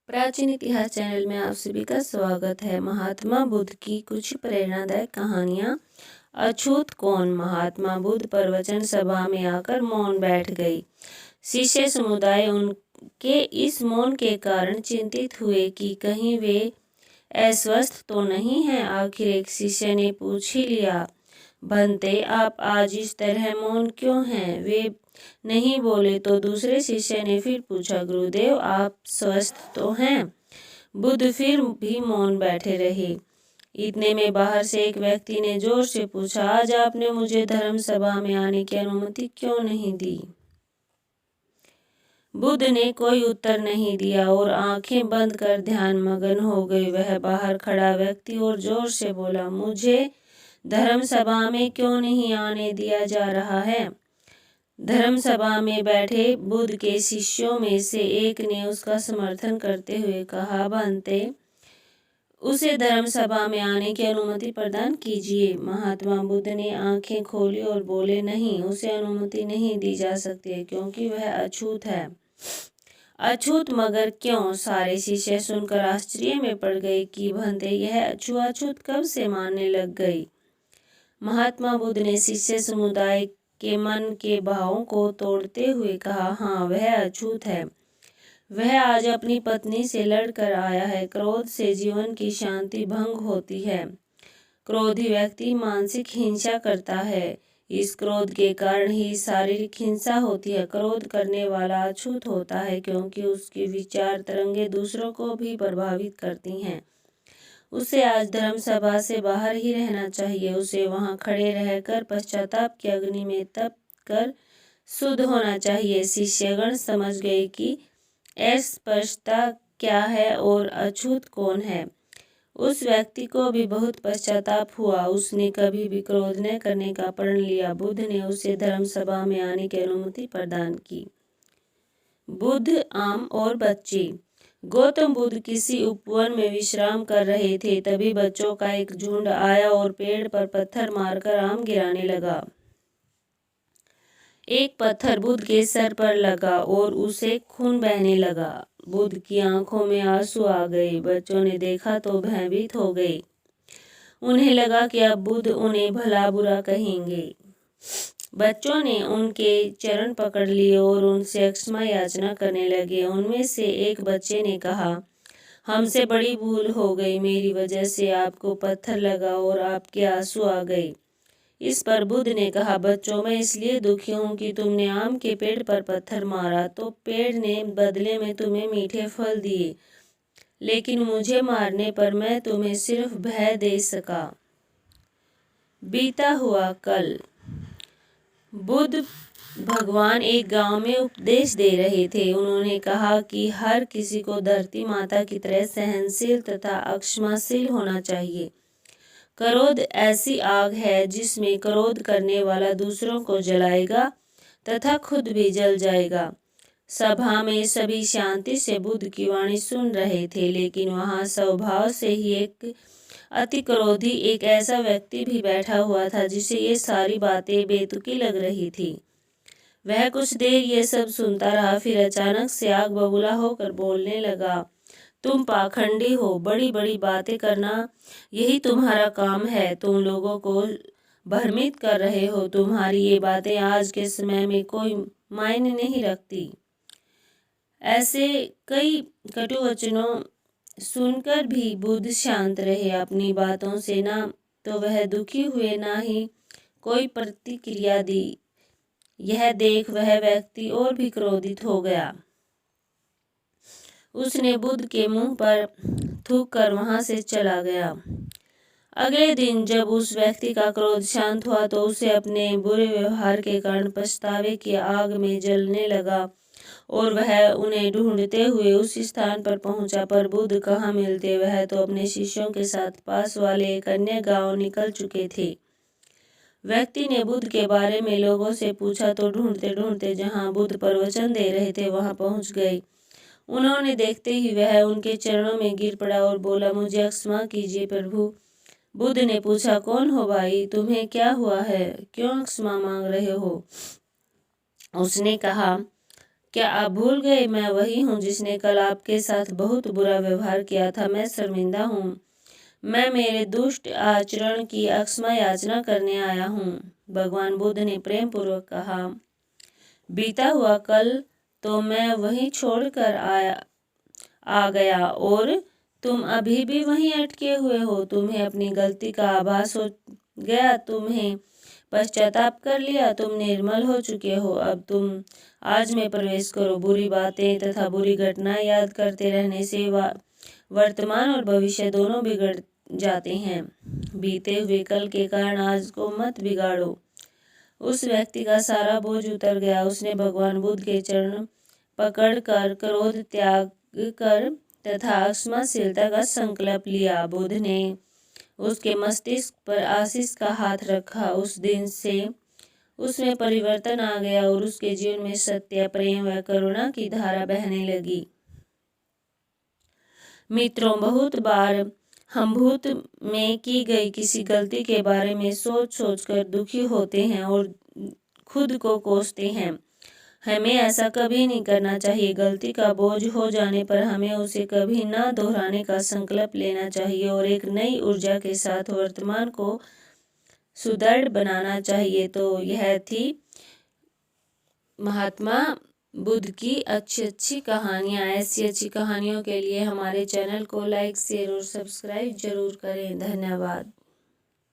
प्राचीन इतिहास चैनल में आप सभी का स्वागत है। महात्मा बुद्ध की कुछ प्रेरणादायक कहानियां। अछूत कौन? महात्मा बुद्ध प्रवचन सभा में आकर मौन बैठ गई। शिष्य समुदाय उनके इस मौन के कारण चिंतित हुए कि कहीं वे अस्वस्थ तो नहीं हैं। आखिर एक शिष्य ने पूछ ही लिया, भंते, आप आज इस तरह मौन क्यों हैं? वे नहीं बोले तो दूसरे शिष्य ने फिर पूछा, गुरुदेव, आप स्वस्थ तो हैं? बुद्ध फिर भी मौन बैठे रहे। इतने में बाहर से एक व्यक्ति ने जोर से पूछा, आज आपने मुझे धर्म सभा में आने की अनुमति क्यों नहीं दी? बुद्ध ने कोई उत्तर नहीं दिया और आंखें बंद कर ध्यान मग्न हो गए। वह बाहर खड़ा व्यक्ति और जोर से बोला, मुझे धर्म सभा में क्यों नहीं आने दिया जा रहा है? धर्म सभा में बैठे बुद्ध के शिष्यों में से एक ने उसका समर्थन करते हुए कहा, भंते, उसे धर्म सभा में आने की अनुमति प्रदान कीजिए। महात्मा बुद्ध ने आंखें खोली और बोले, नहीं, उसे अनुमति नहीं दी जा सकती क्योंकि वह अछूत है। अछूत? मगर क्यों? सारे शिष्य सुनकर आश्चर्य में पड़ गए कि भंते यह अछूत कब से मानने लग गई। महात्मा बुद्ध ने शिष्य समुदाय के मन के भावों को तोड़ते हुए कहा, हाँ, वह अछूत है। वह आज अपनी पत्नी से लड़कर आया है। क्रोध से जीवन की शांति भंग होती है। क्रोधी व्यक्ति मानसिक हिंसा करता है। इस क्रोध के कारण ही शारीरिक हिंसा होती है। क्रोध करने वाला अछूत होता है क्योंकि उसकी विचार तरंगे दूसरों को भी प्रभावित करती हैं। उसे आज धर्म सभा से बाहर ही रहना चाहिए। उसे वहां खड़े रहकर पश्चाताप की अग्नि में तप कर शुद्ध होना चाहिए। शिष्यगण समझ गए कि अस्पष्टता क्या है और अछूत कौन है। उस व्यक्ति को भी बहुत पश्चाताप हुआ। उसने कभी भी क्रोध न करने का प्रण लिया। बुद्ध ने उसे धर्म सभा में आने की अनुमति प्रदान की। बुद्ध, आम और बच्चे। गौतम बुद्ध किसी उपवन में विश्राम कर रहे थे। तभी बच्चों का एक झुंड आया और पेड़ पर पत्थर मारकर आम गिराने लगा। एक पत्थर बुद्ध के सर पर लगा और उसे खून बहने लगा। बुद्ध की आंखों में आंसू आ गए। बच्चों ने देखा तो भयभीत हो गए। उन्हें लगा कि अब बुद्ध उन्हें भला बुरा कहेंगे। बच्चों ने उनके चरण पकड़ लिए और उनसे क्षमा याचना करने लगे। उनमें से एक बच्चे ने कहा, हमसे बड़ी भूल हो गई। मेरी वजह से आपको पत्थर लगा और आपके आंसू आ गए। इस पर बुद्ध ने कहा, बच्चों, मैं इसलिए दुखी हूँ कि तुमने आम के पेड़ पर पत्थर मारा तो पेड़ ने बदले में तुम्हें मीठे फल दिए, लेकिन मुझे मारने पर मैं तुम्हें सिर्फ भय दे सका। बीता हुआ कल। बुद्ध भगवान एक गांव में उपदेश दे रहे थे। उन्होंने कहा कि हर किसी को धरती माता की तरह सहनशील तथा क्षमाशील होना चाहिए। क्रोध ऐसी आग है जिसमें क्रोध करने वाला दूसरों को जलाएगा तथा खुद भी जल जाएगा। सभा में सभी शांति से बुद्ध की वाणी सुन रहे थे, लेकिन वहां स्वभाव से ही एक अति क्रोधी एक ऐसा व्यक्ति भी बैठा हुआ था जिसे ये सारी बातें बेतुकी लग रही थी। वह कुछ देर ये सब सुनता रहा, फिर अचानक से आग बबूला होकर बोलने लगा, तुम पाखंडी हो। बड़ी बड़ी बातें करना यही तुम्हारा काम है। तुम लोगों को भ्रमित कर रहे हो। तुम्हारी ये बातें आज के समय में कोई मायने नहीं रखती। ऐसे कई कटु वचनों सुनकर भी बुद्ध शांत रहे। अपनी बातों से ना तो वह दुखी हुए, ना ही कोई प्रतिक्रिया दी। यह देख वह व्यक्ति और भी क्रोधित हो गया। उसने बुद्ध के मुंह पर थूक कर वहां से चला गया। अगले दिन जब उस व्यक्ति का क्रोध शांत हुआ तो उसे अपने बुरे व्यवहार के कारण पछतावे की आग में जलने लगा और वह उन्हें ढूंढते हुए उस स्थान पर पहुंचा। पर बुद्ध कहाँ मिलते। वह तो अपने शिष्यों के साथ पास वाले एक अन्य गांव निकल चुके थे। व्यक्ति ने बुद्ध के बारे में लोगों से पूछा तो ढूंढते ढूंढते जहां बुद्ध प्रवचन दे रहे थे वहां पहुंच गए। उन्होंने देखते ही वह उनके चरणों में गिर पड़ा और बोला, मुझे क्षमा कीजिए प्रभु। बुद्ध ने पूछा, कौन हो भाई? तुम्हें क्या हुआ है? क्यों क्षमा मांग रहे हो? उसने कहा, क्या आप भूल गए? मैं वही हूँ जिसने कल आपके साथ बहुत बुरा व्यवहार किया था। मैं शर्मिंदा हूँ। मैं मेरे दुष्ट आचरण की क्षमा याचना करने आया हूँ। भगवान बुद्ध ने प्रेम पूर्वक कहा, बीता हुआ कल तो मैं वहीं छोड़कर आ गया और तुम अभी भी वहीं अटके हुए हो। तुम्हें अपनी गलती का आभास हो गया, तुम्हें पश्चाताप कर लिया, तुम निर्मल हो चुके हो। अब तुम आज में प्रवेश करो। बुरी बातें तथा बुरी घटनाएं याद करते रहने से वर्तमान और भविष्य दोनों बिगड़ जाते हैं। बीते हुए कल के कारण आज को मत बिगाड़ो। उस व्यक्ति का सारा बोझ उतर गया। उसने भगवान बुद्ध के चरण पकड़कर क्रोध त्याग कर तथा क्षमाशीलता का संकल्प लिया। बुद्ध ने उसके मस्तिष्क पर आशीष का हाथ रखा। उस दिन से उसमें परिवर्तन आ गया और उसके जीवन में सत्य, प्रेम व करुणा की धारा बहने लगी। मित्रों, बहुत बार हम भूत में की गई किसी गलती के बारे में सोच सोचकर दुखी होते हैं और खुद को कोसते हैं। हमें ऐसा कभी नहीं करना चाहिए। गलती का बोझ हो जाने पर हमें उसे कभी न दोहराने का संकल्प लेना चाहिए और एक नई ऊर्जा के साथ वर्तमान को सुदृढ़ बनाना चाहिए। तो यह थी महात्मा बुद्ध की अच्छी कहानियाँ। ऐसी अच्छी कहानियों के लिए हमारे चैनल को लाइक, शेयर और सब्सक्राइब जरूर करें। धन्यवाद।